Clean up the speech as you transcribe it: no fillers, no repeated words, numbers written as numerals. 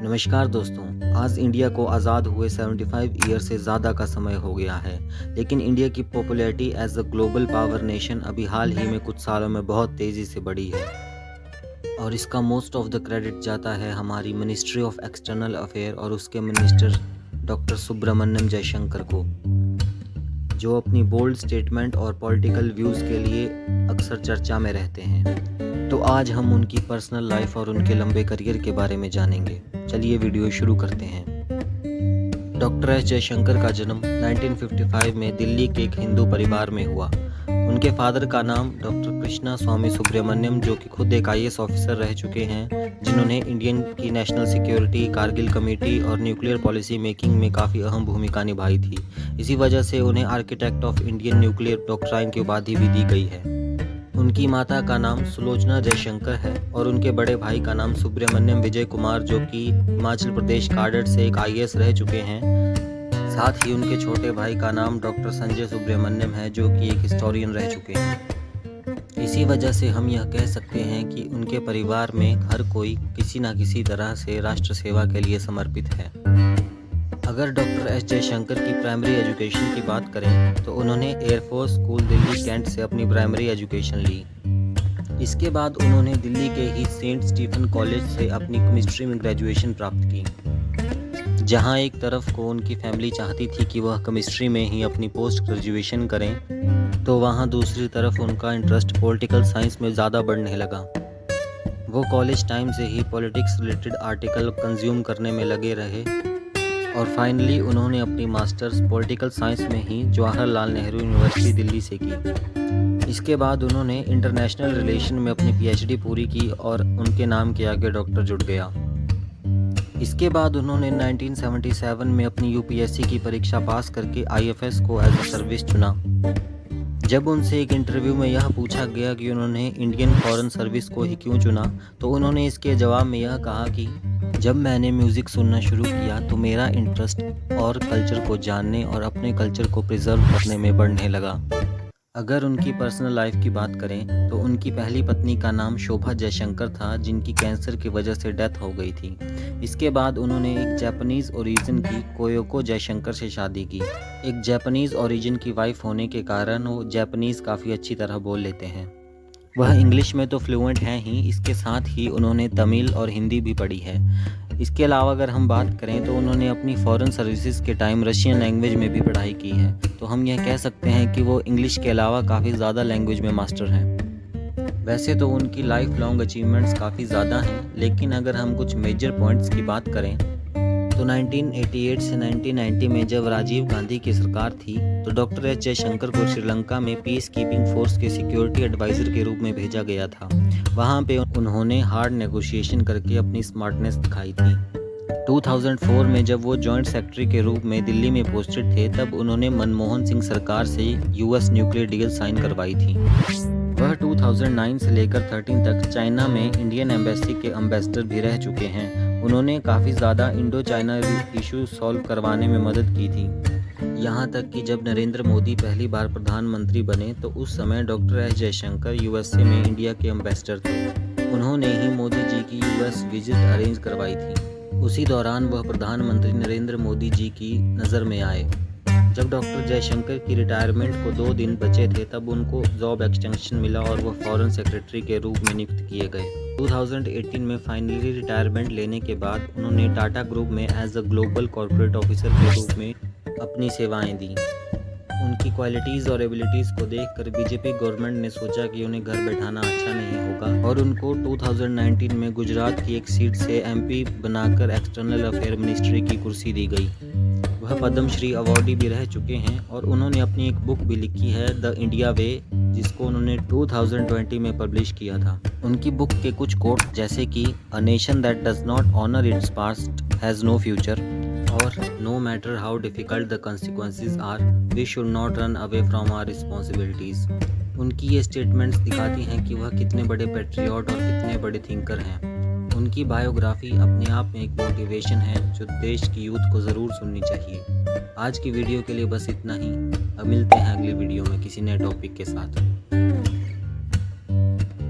नमस्कार दोस्तों, आज इंडिया को आज़ाद हुए 75 ईयर से ज़्यादा का समय हो गया है, लेकिन इंडिया की popularity as a global power nation अभी हाल ही में कुछ सालों में बहुत तेज़ी से बढ़ी है। और इसका मोस्ट ऑफ द क्रेडिट जाता है हमारी मिनिस्ट्री ऑफ एक्सटर्नल अफेयर और उसके मिनिस्टर डॉक्टर सुब्रमण्यम जयशंकर को, जो अपनी बोल्ड स्टेटमेंट और पॉलिटिकल व्यूज़ के लिए अक्सर चर्चा में रहते हैं। तो आज हम उनकी पर्सनल लाइफ और उनके लंबे करियर के बारे में जानेंगे। चलिए वीडियो शुरू करते हैं। डॉक्टर एस जयशंकर का जन्म 1955 में दिल्ली के एक हिंदू परिवार में हुआ। उनके फादर का नाम डॉक्टर कृष्णा स्वामी सुब्रमण्यम, जो कि खुद एक IAS ऑफिसर रह चुके हैं, जिन्होंने इंडियन की नेशनल सिक्योरिटी, कारगिल कमेटी और न्यूक्लियर पॉलिसी मेकिंग में काफ़ी अहम भूमिका निभाई थी। इसी वजह से उन्हें architect of Indian nuclear doctrine की उपाधि भी दी गई है। उनकी माता का नाम सुलोचना जयशंकर है और उनके बड़े भाई का नाम सुब्रमण्यम विजय कुमार, जो कि हिमाचल प्रदेश कैडर से एक IAS रह चुके हैं। साथ ही उनके छोटे भाई का नाम डॉक्टर संजय सुब्रमण्यम है, जो कि एक हिस्टोरियन रह चुके हैं। इसी वजह से हम यह कह सकते हैं कि उनके परिवार में हर कोई किसी न किसी तरह से राष्ट्र सेवा के लिए समर्पित है। अगर डॉक्टर एस जयशंकर की प्राइमरी एजुकेशन की बात करें तो उन्होंने एयरफोर्स स्कूल दिल्ली कैंट से अपनी प्राइमरी एजुकेशन ली। इसके बाद उन्होंने दिल्ली के ही सेंट स्टीफन कॉलेज से अपनी केमिस्ट्री में ग्रेजुएशन प्राप्त की। जहां एक तरफ को उनकी फैमिली चाहती थी कि वह केमिस्ट्री में ही अपनी पोस्ट ग्रेजुएशन करें, तो वहां दूसरी तरफ उनका इंटरेस्ट पॉलिटिकल साइंस में ज़्यादा बढ़ने लगा। वो कॉलेज टाइम से ही पॉलिटिक्स रिलेटेड आर्टिकल कंज्यूम करने में लगे रहे और फाइनली उन्होंने अपनी मास्टर्स पॉलिटिकल साइंस में ही जवाहरलाल नेहरू यूनिवर्सिटी दिल्ली से की। इसके बाद उन्होंने इंटरनेशनल रिलेशन में अपनी PhD पूरी की और उनके नाम के आगे डॉक्टर जुड़ गया। इसके बाद उन्होंने 1977 में अपनी UPSC की परीक्षा पास करके IFS को एज अ सर्विस चुना। जब उनसे एक इंटरव्यू में यह पूछा गया कि उन्होंने इंडियन फॉरेन सर्विस को ही क्यों चुना, तो उन्होंने इसके जवाब में यह कहा कि जब मैंने म्यूज़िक सुनना शुरू किया तो मेरा इंटरेस्ट और कल्चर को जानने और अपने कल्चर को प्रिजर्व करने में बढ़ने लगा। अगर उनकी पर्सनल लाइफ की बात करें तो उनकी पहली पत्नी का नाम शोभा जयशंकर था, जिनकी कैंसर की वजह से डेथ हो गई थी। इसके बाद उन्होंने एक जापानीज़ ओरिजिन की कोयोको जयशंकर से शादी की। एक जापानीज़ ओरिजिन की वाइफ होने के कारण वो जापानीज़ काफ़ी अच्छी तरह बोल लेते हैं। वह इंग्लिश में तो फ्लुएंट हैं ही, इसके साथ ही उन्होंने तमिल और हिंदी भी पढ़ी है। इसके अलावा अगर हम बात करें तो उन्होंने अपनी फॉरेन सर्विसेज के टाइम रशियन लैंग्वेज में भी पढ़ाई की है। तो हम यह कह सकते हैं कि वो इंग्लिश के अलावा काफ़ी ज़्यादा लैंग्वेज में मास्टर हैं। वैसे तो उनकी लाइफ लॉन्ग अचीवमेंट्स काफ़ी ज़्यादा हैं, लेकिन अगर हम कुछ मेजर पॉइंट्स की बात करें तो 1988 से 1990 में जब राजीव गांधी की सरकार थी तो डॉक्टर एस जयशंकर को श्रीलंका में पीस कीपिंग फोर्स के सिक्योरिटी एडवाइज़र के रूप में भेजा गया था। वहां पे उन्होंने हार्ड नेगोशिएशन करके अपनी स्मार्टनेस दिखाई थी। 2004 में जब वो जॉइंट सेक्रेटरी के रूप में दिल्ली में पोस्टेड थे, तब उन्होंने मनमोहन सिंह सरकार से US न्यूक्लियर डील साइन करवाई थी। वह 2009 से लेकर 13 तक चाइना में इंडियन एम्बेसी के एम्बेसडर भी रह चुके हैं। उन्होंने काफ़ी ज़्यादा इंडो चाइना इशू सॉल्व करवाने में मदद की थी। यहाँ तक कि जब नरेंद्र मोदी पहली बार प्रधानमंत्री बने तो उस समय डॉक्टर एस जयशंकर USA में इंडिया के एम्बेसडर थे। उन्होंने ही मोदी जी की US विजिट अरेंज करवाई थी। उसी दौरान वह प्रधानमंत्री नरेंद्र मोदी जी की नज़र में आए। जब डॉक्टर जयशंकर की रिटायरमेंट को 2 दिन बचे थे, तब उनको जॉब एक्सटेंशन मिला और वह फॉरेन सेक्रेटरी के रूप में नियुक्त किए गए। 2018 में फाइनली रिटायरमेंट लेने के बाद उन्होंने टाटा ग्रुप में as a global corporate officer के रूप में अपनी सेवाएं दी। उनकी क्वालिटीज़ और एबिलिटीज़ को देखकर बीजेपी गवर्नमेंट ने सोचा कि उन्हें घर बैठाना अच्छा नहीं होगा और उनको 2019 में गुजरात की एक सीट से MP बनाकर एक्सटर्नल अफेयर मिनिस्ट्री की कुर्सी दी गई। वह पद्मश्री अवार्डी भी रह चुके हैं और उन्होंने अपनी एक बुक भी लिखी है, द इंडिया वे, जिसको उन्होंने 2020 में पब्लिश किया था। उनकी बुक के कुछ कोट जैसे कि a nation that does not honour its past has no future और no matter how difficult the consequences are, we should not run away from our responsibilities. उनकी ये स्टेटमेंट्स दिखाती हैं कि वह कितने बड़े पैट्रियट और कितने बड़े थिंकर हैं। उनकी बायोग्राफी अपने आप में एक मोटिवेशन है जो देश की यूथ को ज़रूर सुननी चाहिए। आज की वीडियो के लिए बस इतना ही। अब मिलते हैं अगली वीडियो में किसी नए टॉपिक के साथ।